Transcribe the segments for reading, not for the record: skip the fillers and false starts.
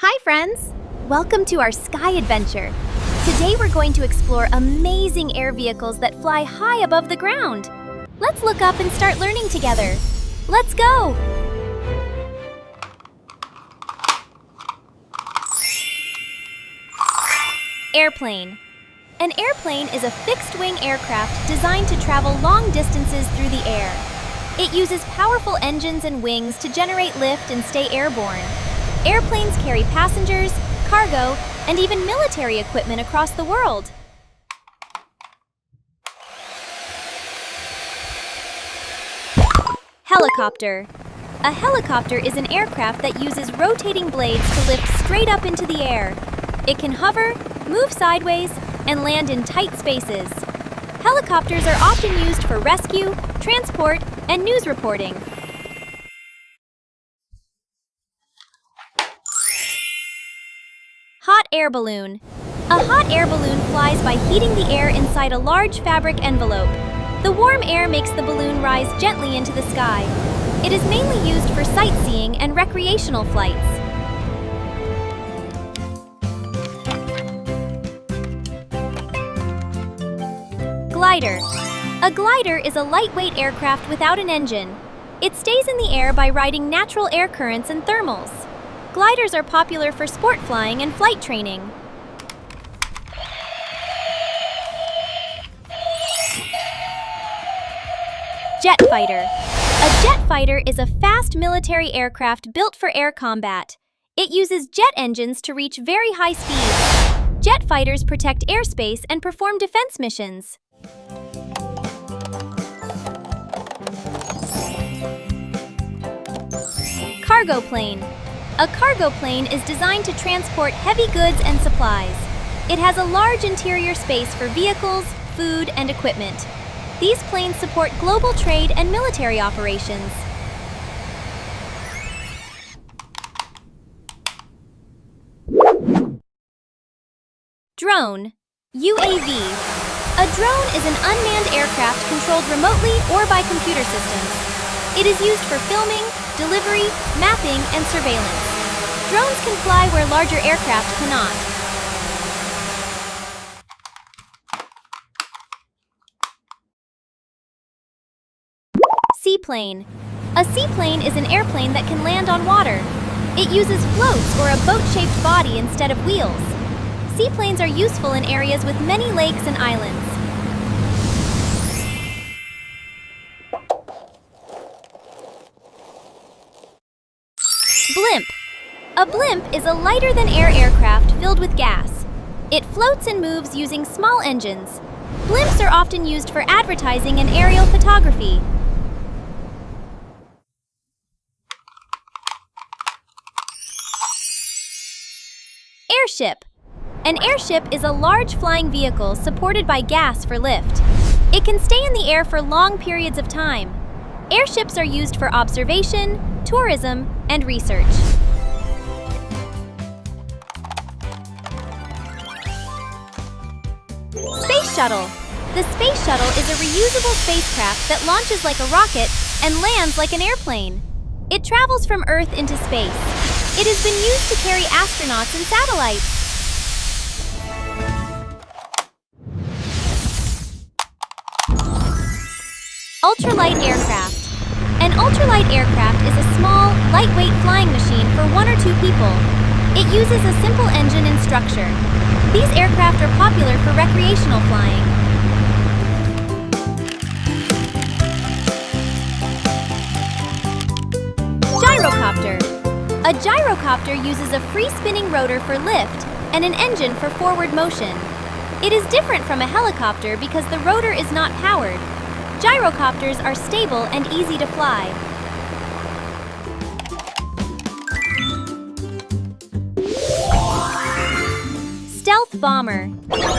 Hi friends! Welcome to our sky adventure. Today we're going to explore amazing air vehicles that fly high above the ground. Let's look up and start learning together. Let's go! Airplane. An airplane is a fixed-wing aircraft designed to travel long distances through the air. It uses powerful engines and wings to generate lift and stay airborne. Airplanes carry passengers, cargo, and even military equipment across the world. Helicopter. A helicopter is an aircraft that uses rotating blades to lift straight up into the air. It can hover, move sideways, and land in tight spaces. Helicopters are often used for rescue, transport, and news reporting. Hot air balloon. A hot air balloon flies by heating the air inside a large fabric envelope. The warm air makes the balloon rise gently into the sky. It is mainly used for sightseeing and recreational flights. Glider. A glider is a lightweight aircraft without an engine. It stays in the air by riding natural air currents and thermals. Gliders are popular for sport flying and flight training. Jet fighter. A jet fighter is a fast military aircraft built for air combat. It uses jet engines to reach very high speeds. Jet fighters protect airspace and perform defense missions. Cargo plane. A cargo plane is designed to transport heavy goods and supplies. It has a large interior space for vehicles, food, and equipment. These planes support global trade and military operations. Drone. UAV. A drone is an unmanned aircraft controlled remotely or by computer systems. It is used for filming, delivery, mapping, and surveillance. Drones can fly where larger aircraft cannot. Seaplane. A seaplane is an airplane that can land on water. It uses floats or a boat-shaped body instead of wheels. Seaplanes are useful in areas with many lakes and islands. Blimp. A blimp is a lighter-than-air aircraft filled with gas. It floats and moves using small engines. Blimps are often used for advertising and aerial photography. Airship. An airship is a large flying vehicle supported by gas for lift. It can stay in the air for long periods of time. Airships are used for observation, tourism, and research. Space shuttle. The space shuttle is a reusable spacecraft that launches like a rocket and lands like an airplane. It travels from Earth into space. It has been used to carry astronauts and satellites. Ultralight aircraft. An ultralight aircraft is a small, lightweight flying machine for 1 or 2 people. It uses a simple engine and structure. These aircraft are popular for recreational flying. Gyrocopter. A gyrocopter uses a free-spinning rotor for lift and an engine for forward motion. It is different from a helicopter because the rotor is not powered. Gyrocopters are stable and easy to fly. Stealth bomber.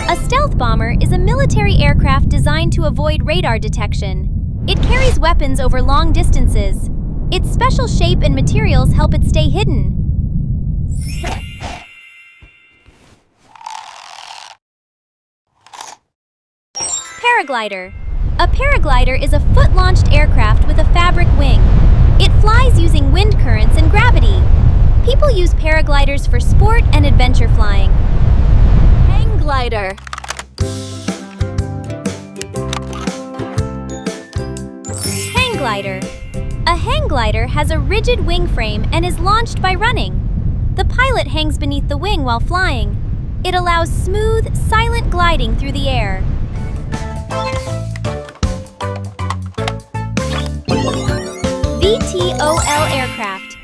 A stealth bomber is a military aircraft designed to avoid radar detection. It carries weapons over long distances. Its special shape and materials help it stay hidden. Paraglider. A paraglider is a foot-launched aircraft with a fabric wing. It flies using wind currents and gravity. People use paragliders for sport and adventure flying. Hang glider. Hang glider. A hang glider has a rigid wing frame and is launched by running. The pilot hangs beneath the wing while flying. It allows smooth, silent gliding through the air. VTOL aircraft.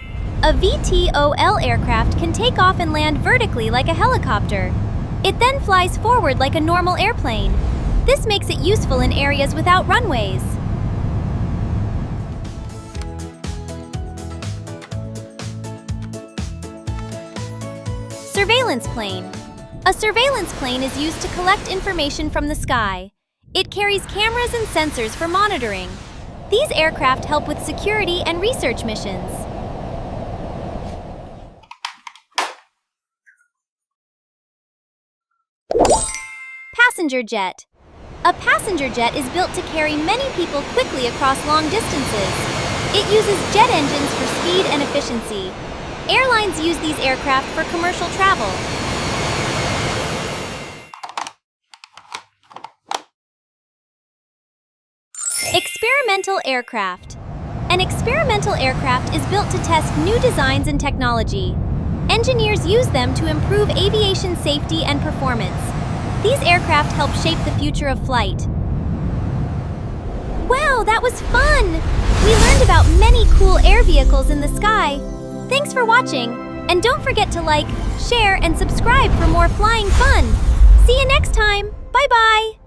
A VTOL aircraft can take off and land vertically like a helicopter. It then flies forward like a normal airplane. This makes it useful in areas without runways. Surveillance plane. A surveillance plane is used to collect information from the sky. It carries cameras and sensors for monitoring. These aircraft help with security and research missions. Passenger jet. A passenger jet is built to carry many people quickly across long distances. It uses jet engines for speed and efficiency. Airlines use these aircraft for commercial travel. Experimental aircraft. An experimental aircraft is built to test new designs and technology. Engineers use them to improve aviation safety and performance. These aircraft help shape the future of flight. Wow, that was fun! We learned about many cool air vehicles in the sky. Thanks for watching, and don't forget to like, share, and subscribe for more flying fun. See you next time. Bye-bye!